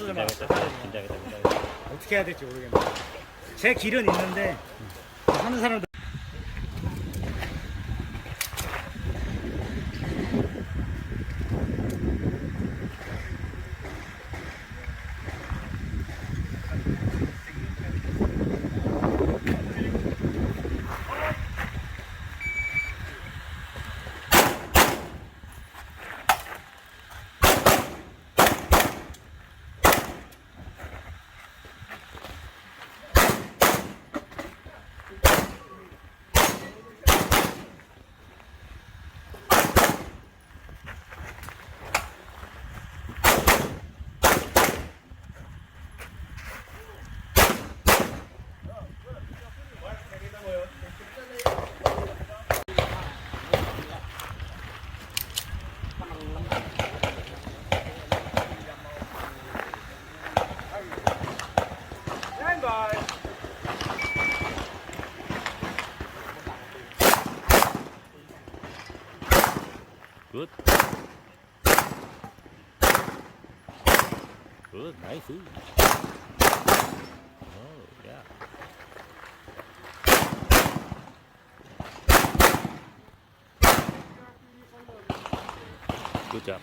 얼마나 긴장했다. 긴장했다. 어떻게 해야 될지 모르겠네. 제 길은 있는데 하는 사람들. Good. Good, nice. Oh, yeah. Good job.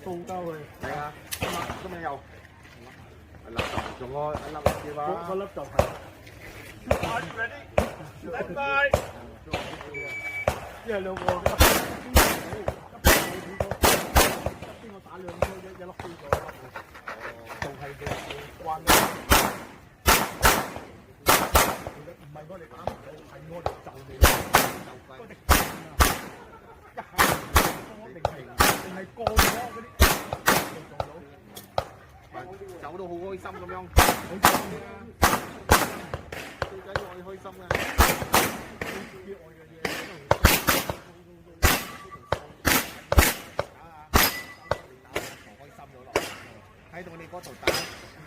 掃鳩佢。係啊，今日又一粒仲我一粒嘅話，嗰粒就係。拜拜。因為兩個一邊我打兩槍一粒飛咗，仲係佢關。唔係我哋打唔到，係我哋就你嗰隻勁啊！一下定係過咗嗰啲做到，走到好開心咁樣，最緊要我哋開心啊！開心咗咯，喺到你嗰度打。